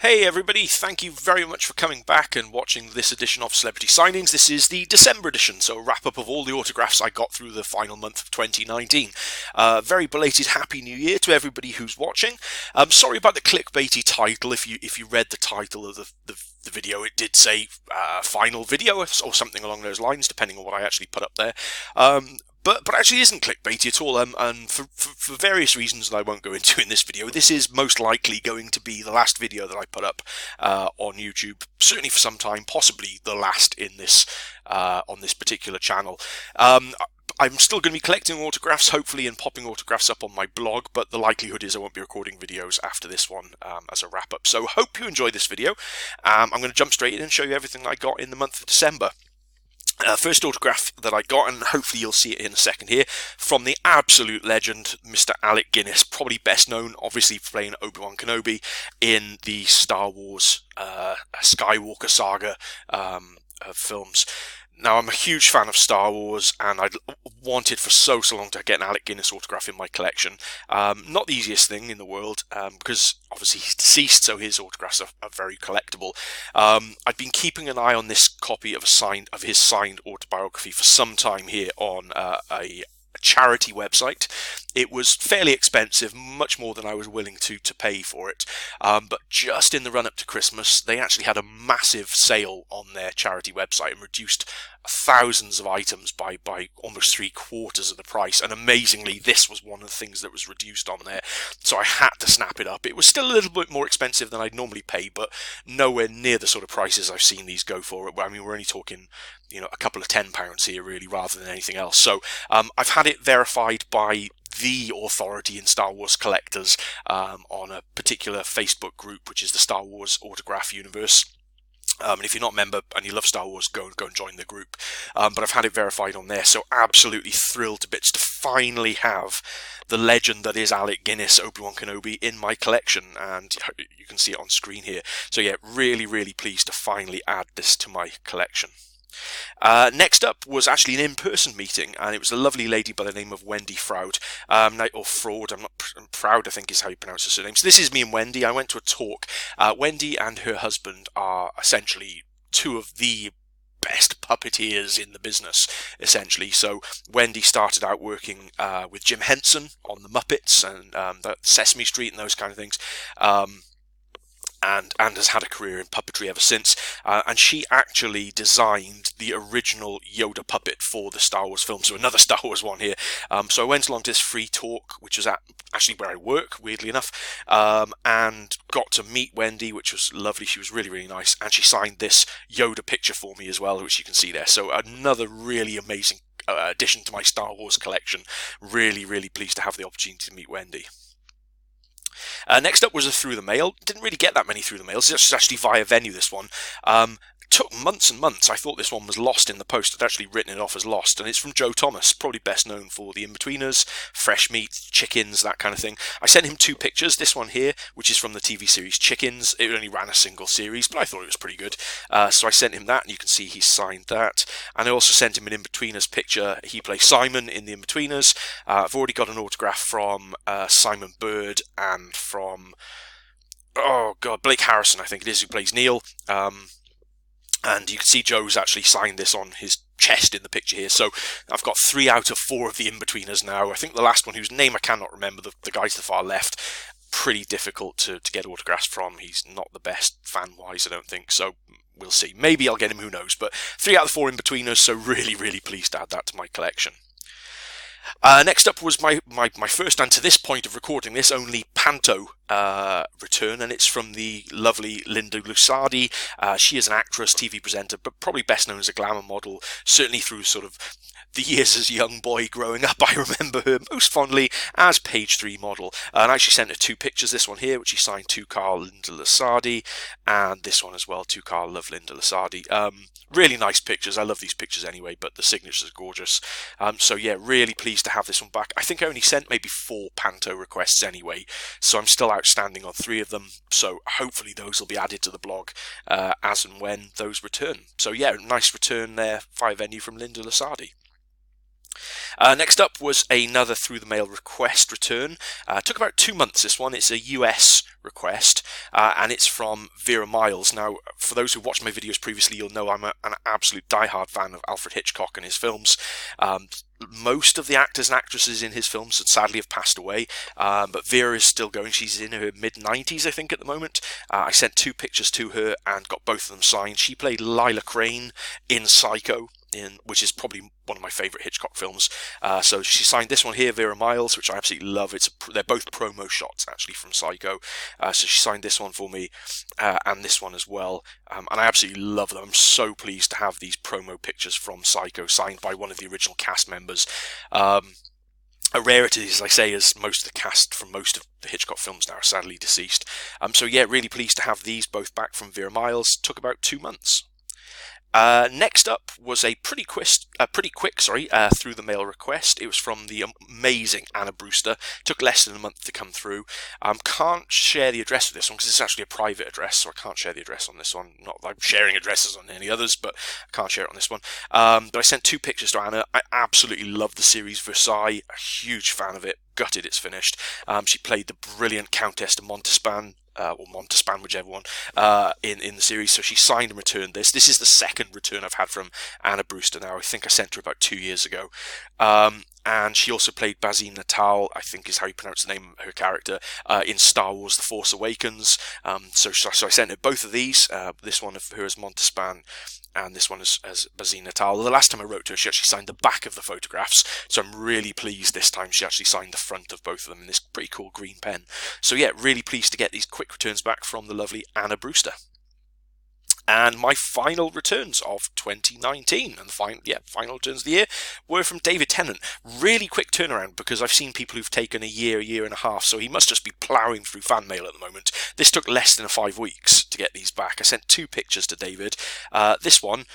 Hey everybody, thank you very much for coming back and watching this edition of Celebrity Signings. This is the December edition, so a wrap-up of all the autographs I got through the final month of 2019. Very belated Happy New Year to everybody who's watching. Sorry about the clickbaity title. If you read the title of the video, it did say final video or something along those lines, depending on what I actually put up there. But actually isn't clickbaity at all, and for various reasons that I won't go into in this video, this is most likely going to be the last video that I put up on YouTube, certainly for some time, possibly the last in this on this particular channel. I'm still going to be collecting autographs, hopefully, and popping autographs up on my blog, but the likelihood is I won't be recording videos after this one as a wrap-up. So hope you enjoy this video. I'm going to jump straight in and show you everything I got in the month of December. First autograph that I got, and hopefully you'll see it in a second here, from the absolute legend, Mr. Alec Guinness, probably best known, obviously, for playing Obi-Wan Kenobi in the Star Wars Skywalker saga films. Now, I'm a huge fan of Star Wars, and I'd wanted for so long to get an Alec Guinness autograph in my collection. Not the easiest thing in the world, because obviously he's deceased, so his autographs are very collectible. I've been keeping an eye on this copy of his signed autobiography for some time here on a charity website. It was fairly expensive, much more than I was willing to pay for it, but just in the run-up to Christmas they actually had a massive sale on their charity website and reduced thousands of items by almost 3/4 of the price, and amazingly this was one of the things that was reduced on there, so I had to snap it up. It was still a little bit more expensive than I'd normally pay, but nowhere near the sort of prices I've seen these go for. I mean, we're only talking, you know, a couple of £10 here really, rather than anything else. So I've had it verified by the authority in Star Wars collectors on a particular Facebook group, which is the Star Wars Autograph Universe. And if you're not a member and you love Star Wars, go and join the group. But I've had it verified on there, so absolutely thrilled to bits to finally have the legend that is Alec Guinness, Obi-Wan Kenobi, in my collection, and you can see it on screen here. So yeah, really pleased to finally add this to my collection. Next up was actually an in-person meeting, and it was a lovely lady by the name of Wendy Froude, or Froude, Froude I think is how you pronounce her surname. So this is me and Wendy. I went to a talk. Wendy and her husband are essentially two of the best puppeteers in the business, essentially. So Wendy started out working with Jim Henson on the Muppets and Sesame Street and those kind of things. And has had a career in puppetry ever since, and she actually designed the original Yoda puppet for the Star Wars film, so another Star Wars one here. So I went along to this free talk, which was actually where I work, weirdly enough, and got to meet Wendy, which was lovely. She was really nice, and she signed this Yoda picture for me as well, which you can see there. So another really amazing addition to my Star Wars collection. Really pleased to have the opportunity to meet Wendy. Next up was a through the mail. Didn't really get that many through the mail. It's actually via Venue, this one. Took months and months. I thought this one was lost in the post. I'd actually written it off as lost, and it's from Joe Thomas, probably best known for The In-Betweeners, Fresh Meat, Chickens, that kind of thing. I sent him 2 pictures. This one here, which is from the TV series Chickens. It only ran a single series, but I thought it was pretty good. So I sent him that, and you can see he signed that. And I also sent him an In-Betweeners picture. He plays Simon in The In-Betweeners. I've already got an autograph from Simon Bird and from, oh god, Blake Harrison, I think it is, who plays Neil. And you can see Joe's actually signed this on his chest in the picture here. So I've got 3 out of 4 of the In-Betweeners now. I think the last one, whose name I cannot remember, the guy to the far left, pretty difficult to get autographs from. He's not the best fan-wise, I don't think. So we'll see. Maybe I'll get him, who knows. But 3 out of 4 In-Betweeners, so really pleased to add that to my collection. Next up was my first, and to this point of recording this, only Panto return, and it's from the lovely Linda Lusardi. She is an actress, TV presenter, but probably best known as a glamour model, certainly through sort of the years as a young boy growing up. I remember her most fondly as page 3 model, and I actually sent her 2 pictures. This one here, which she signed to Carl Linda Lusardi, and this one as well to Carl Love Linda Lusardi. Really nice pictures. I love these pictures anyway, but the signatures are gorgeous. So yeah, really pleased to have this one back. I think I only sent maybe 4 Panto requests anyway, so I'm still outstanding on 3 of them, so hopefully those will be added to the blog as and when those return. So yeah, nice return there via Venue from Linda Lusardi. Next up was another through the mail request return. Took about 2 months, this one. It's a US request, and it's from Vera Miles. Now, for those who watched my videos previously, you'll know I'm an absolute diehard fan of Alfred Hitchcock and his films. Most of the actors and actresses in his films sadly have passed away, but Vera is still going. She's in her mid-90s, I think, at the moment. I sent 2 pictures to her and got both of them signed. She played Lila Crane in Psycho, which is probably one of my favourite Hitchcock films. So she signed this one here, Vera Miles, which I absolutely love. They're both promo shots, actually, from Psycho. So she signed this one for me, and this one as well. And I absolutely love them. I'm so pleased to have these promo pictures from Psycho signed by one of the original cast members. A rarity, as I say, as most of the cast from most of the Hitchcock films now are sadly deceased. So yeah, really pleased to have these both back from Vera Miles. Took about 2 months. Next up was a pretty quick through the mail request. It was from the amazing Anna Brewster. Took less than a month to come through. Can't share the address of this one because it's actually a private address, so I can't share the address on this one. Not that I'm sharing addresses on any others, but I can't share it on this one. But I sent 2 pictures to Anna. I absolutely love the series Versailles. A huge fan of it. Gutted it's finished. She played the brilliant Countess de Montespan, or Montespan, whichever one, in the series. So she signed and returned this. This is the second return I've had from Anna Brewster now. I think I sent her about 2 years ago. And she also played Bazine Natal, I think is how you pronounce the name of her character, in Star Wars The Force Awakens. So I sent her both of these, this one of her as Montespan, and this one as Bazine Natal. The last time I wrote to her, she actually signed the back of the photographs, so I'm really pleased this time she actually signed the front of both of them in this pretty cool green pen. So yeah, really pleased to get these quick returns back from the lovely Anna Brewster. And my final returns of 2019, and the final returns of the year, were from David Tennant. Really quick turnaround, because I've seen people who've taken a year and a half, so he must just be ploughing through fan mail at the moment. This took less than 5 weeks to get these back. I sent 2 pictures to David. This one,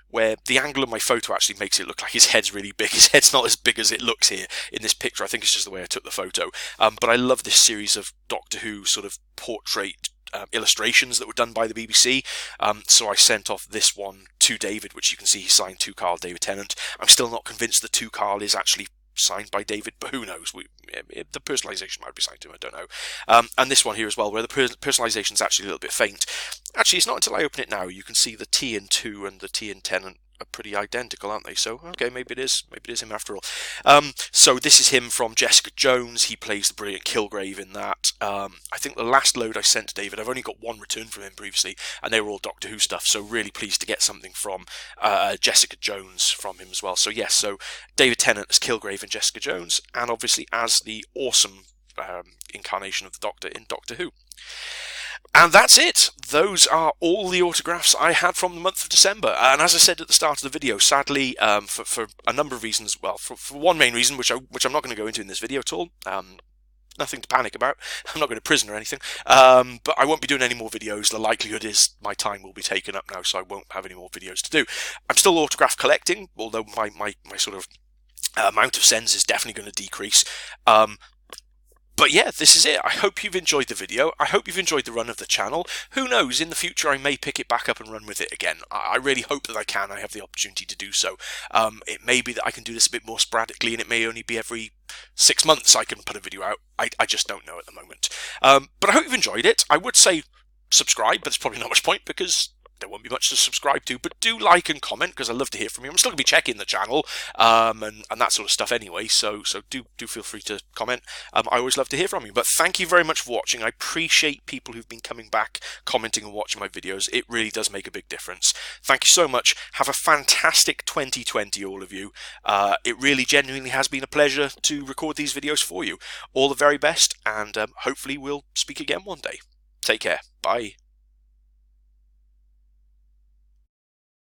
where the angle of my photo actually makes it look like his head's really big. His head's not as big as it looks here in this picture. I think it's just the way I took the photo. But I love this series of Doctor Who sort of portrait illustrations that were done by the BBC. So I sent off this one to David, which you can see he signed to Carl, David Tennant. I'm still not convinced the to Carl is actually signed by David, but who knows? The personalisation might be signed to him, I don't know. And this one here as well, where the personalisation is actually a little bit faint. Actually, it's not until I open it now you can see the T in 2 and the T in Tennant are pretty identical, aren't they? So okay, maybe it is him after all. So this is him from Jessica Jones. He plays the brilliant Kilgrave in that. I think the last load I sent to David, I've only got 1 return from him previously, and they were all Doctor Who stuff, so really pleased to get something from Jessica Jones from him as well. So yes, so David Tennant as Kilgrave in Jessica Jones, and obviously as the awesome incarnation of the Doctor in Doctor Who. And that's it. Those are all the autographs I had from the month of December. And as I said at the start of the video, sadly, for a number of reasons, well, for one main reason, which I'm not going to go into in this video at all, nothing to panic about. I'm not going to prison or anything. But I won't be doing any more videos. The likelihood is my time will be taken up now, so I won't have any more videos to do. I'm still autograph collecting, although my sort of amount of sends is definitely going to decrease. But yeah, this is it. I hope you've enjoyed the video. I hope you've enjoyed the run of the channel. Who knows, in the future I may pick it back up and run with it again. I really hope that I can. I have the opportunity to do so. It may be that I can do this a bit more sporadically, and it may only be every 6 months I can put a video out. I just don't know at the moment. But I hope you've enjoyed it. I would say subscribe, but there's probably not much point because there won't be much to subscribe to, but do like and comment because I love to hear from you. I'm still going to be checking the channel and that sort of stuff anyway, so do feel free to comment. I always love to hear from you, but thank you very much for watching. I appreciate people who've been coming back, commenting and watching my videos. It really does make a big difference. Thank you so much. Have a fantastic 2020, all of you. It really genuinely has been a pleasure to record these videos for you. All the very best, and hopefully we'll speak again one day. Take care. Bye.